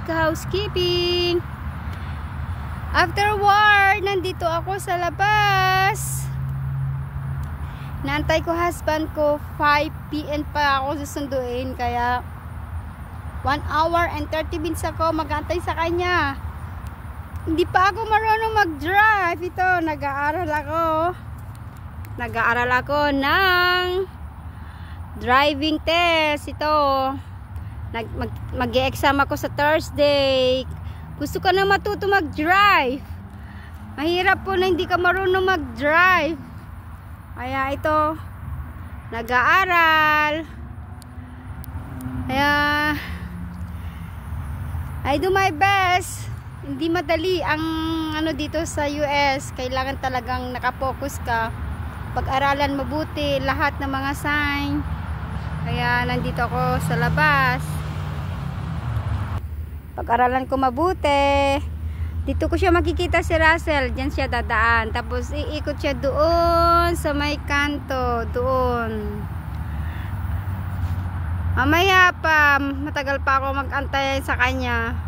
ka-housekeeping. Afterward, nandito ako sa labas. Naantay ko husband ko, 5 PM pa ako susunduin, kaya 1 hour and 30 minutes ako mag-antay sa kanya. Hindi pa ako marunong mag-drive. Ito, nag-aaral ako ng driving test. Ito, mag-e-exam ako sa Thursday. Gusto ko na matuto mag-drive. Mahirap po na hindi ka marunong mag-drive. Kaya ito, nag-aaral. Kaya I do my best. Hindi madali ang ano dito sa US. Kailangan talagang nakapokus ka. Pag-aralan mabuti lahat ng mga sign. Kaya nandito ako sa labas. Pag-aralan ko mabuti. Dito ko siya makikita si Russell. Diyan siya dadaan. Tapos iikot siya doon sa may kanto. Doon. Mamaya pa. Matagal pa ako mag-antay sa kanya.